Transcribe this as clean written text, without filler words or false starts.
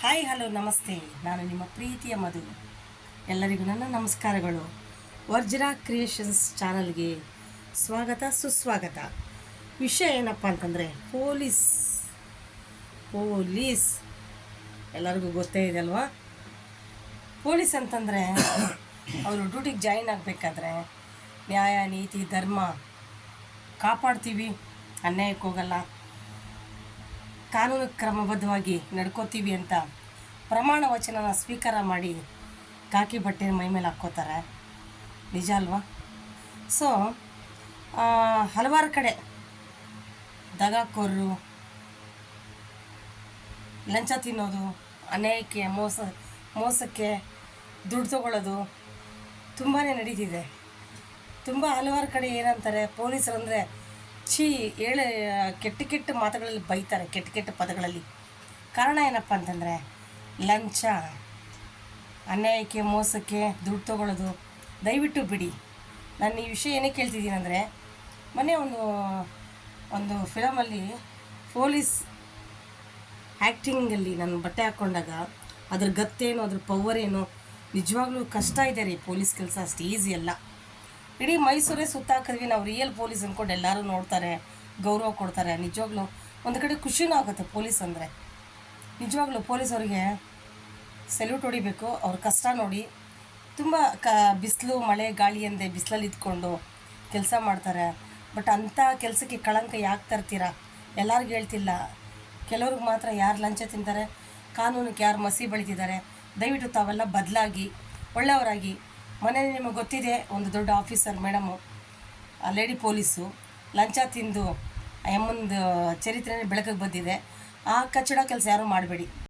Hi hello ನಮಸ್ತೆ. ನಾನು ನಿಮ್ಮ ಪ್ರೀತಿಯ ಮಧು. ಎಲ್ಲರಿಗೂ ನನ್ನ ನಮಸ್ಕಾರಗಳು. ವರ್ಜ್ರಾ ಕ್ರಿಯೇಷನ್ಸ್ ಚಾನಲ್ಗೆ ಸ್ವಾಗತ ಸುಸ್ವಾಗತ. ವಿಷಯ ಏನಪ್ಪ ಅಂತಂದರೆ ಪೊಲೀಸ್ ಎಲ್ಲರಿಗೂ ಗೊತ್ತೇ ಇದೆ ಅಲ್ವಾ. ಪೊಲೀಸ್ ಅಂತಂದರೆ ಅವರು ಡ್ಯೂಟಿಗೆ ಜಾಯಿನ್ ಆಗಬೇಕಾದ್ರೆ ನ್ಯಾಯ ನೀತಿ ಧರ್ಮ ಕಾಪಾಡ್ತೀವಿ, ಅನ್ಯಾಯಕ್ಕೆ ಹೋಗಲ್ಲ, ಕಾನೂನು ಕ್ರಮಬದ್ಧವಾಗಿ ನಡ್ಕೋತೀವಿ ಅಂತ ಪ್ರಮಾಣ ವಚನನ ಸ್ವೀಕಾರ ಮಾಡಿ ಕಾಕಿ ಬಟ್ಟೆ ಮೈ ಮೇಲೆ ಹಾಕ್ಕೋತಾರೆ. ನಿಜ ಅಲ್ವಾ? ಸೊ ಹಲವಾರು ಕಡೆ ದಗಾಕೋರರು, ಲಂಚ ತಿನ್ನೋದು, ಅನ್ಯಾಯಕ್ಕೆ ಮೋಸಕ್ಕೆ ದುಡ್ಡು ತಗೊಳ್ಳೋದು ತುಂಬಾ ನಡೀತಿದೆ. ತುಂಬ ಹಲವಾರು ಕಡೆ ಏನಂತಾರೆ, ಪೊಲೀಸರಂದರೆ ಕೆಟ್ಟ ಮಾತುಗಳಲ್ಲಿ ಬೈತಾರೆ, ಕೆಟ್ಟ ಪದಗಳಲ್ಲಿ. ಕಾರಣ ಏನಪ್ಪ ಅಂತಂದರೆ ಲಂಚ, ಅನ್ಯಾಯಕ್ಕೆ ಮೋಸಕ್ಕೆ ದುಡ್ಡು ತಗೊಳ್ಳೋದು. ದಯವಿಟ್ಟು ಬಿಡಿ. ನಾನು ಈ ವಿಷಯ ಏನಕ್ಕೆ ಕೇಳ್ತಿದ್ದೀನಿ ಅಂದರೆ, ಮೊನ್ನೆ ಒಂದು ಫಿಲಮಲ್ಲಿ ಪೊಲೀಸ್ ಆ್ಯಕ್ಟಿಂಗಲ್ಲಿ ನಾನು ಬಟ್ಟೆ ಹಾಕ್ಕೊಂಡಾಗ ಅದ್ರ ಗತ್ತೇನು, ಅದ್ರ ಪವರ್ ಏನು, ನಿಜವಾಗ್ಲೂ ಕಷ್ಟ ಇದೆ ರೀ. ಪೊಲೀಸ್ ಕೆಲಸ ಅಷ್ಟು ಈಸಿ ಅಲ್ಲ. ಇಡೀ ಮೈಸೂರೇ ಸುತ್ತಾಕಿದ್ವಿ ನಾವು, ರಿಯಲ್ ಪೊಲೀಸ್ ಅಂದ್ಕೊಂಡು ಎಲ್ಲರೂ ನೋಡ್ತಾರೆ, ಗೌರವ ಕೊಡ್ತಾರೆ. ನಿಜವಾಗ್ಲೂ ಒಂದು ಕಡೆ ಖುಷಿನೂ ಆಗುತ್ತೆ ಪೊಲೀಸ್ ಅಂದರೆ. ನಿಜವಾಗ್ಲೂ ಪೊಲೀಸವ್ರಿಗೆ ಸೆಲ್ಯೂಟ್ ಹೊಡಿಬೇಕು. ಅವ್ರ ಕಷ್ಟ ನೋಡಿ, ತುಂಬ ಬಿಸಿಲು ಮಳೆ ಗಾಳಿ ಅಂದೆ ಬಿಸಿಲಲ್ಲಿ ಇದ್ಕೊಂಡು ಕೆಲಸ ಮಾಡ್ತಾರೆ. ಬಟ್ ಅಂಥ ಕೆಲಸಕ್ಕೆ ಕಳಂಕ ಯಾಕೆ ತರ್ತೀರಾ? ಎಲ್ಲರಿಗೂ ಹೇಳ್ತಿಲ್ಲ, ಕೆಲವ್ರಿಗೆ ಮಾತ್ರ ಯಾರು ಲಂಚ ತಿಂತಾರೆ, ಕಾನೂನಿಗೆ ಯಾರು ಮಸಿ ಬೆಳೀತಿದ್ದಾರೆ. ದಯವಿಟ್ಟು ತಾವೆಲ್ಲ ಬದಲಾಗಿ ಒಳ್ಳೆಯವರಾಗಿ. ಮನೇಲಿ ನಿಮಗೆ ಗೊತ್ತಿದೆ, ಒಂದು ದೊಡ್ಡ ಆಫೀಸರ್ ಮೇಡಮು, ಲೇಡಿ ಪೊಲೀಸು ಲಂಚ ತಿಂದು ಎಮ್ಮಂದು ಚರಿತ್ರೆನೇ ಬೆಳಕಿಗೆ ಬಂದಿದೆ. ಆ ಕಚ್ಚಡ ಕೆಲಸ ಯಾರೂ ಮಾಡಬೇಡಿ.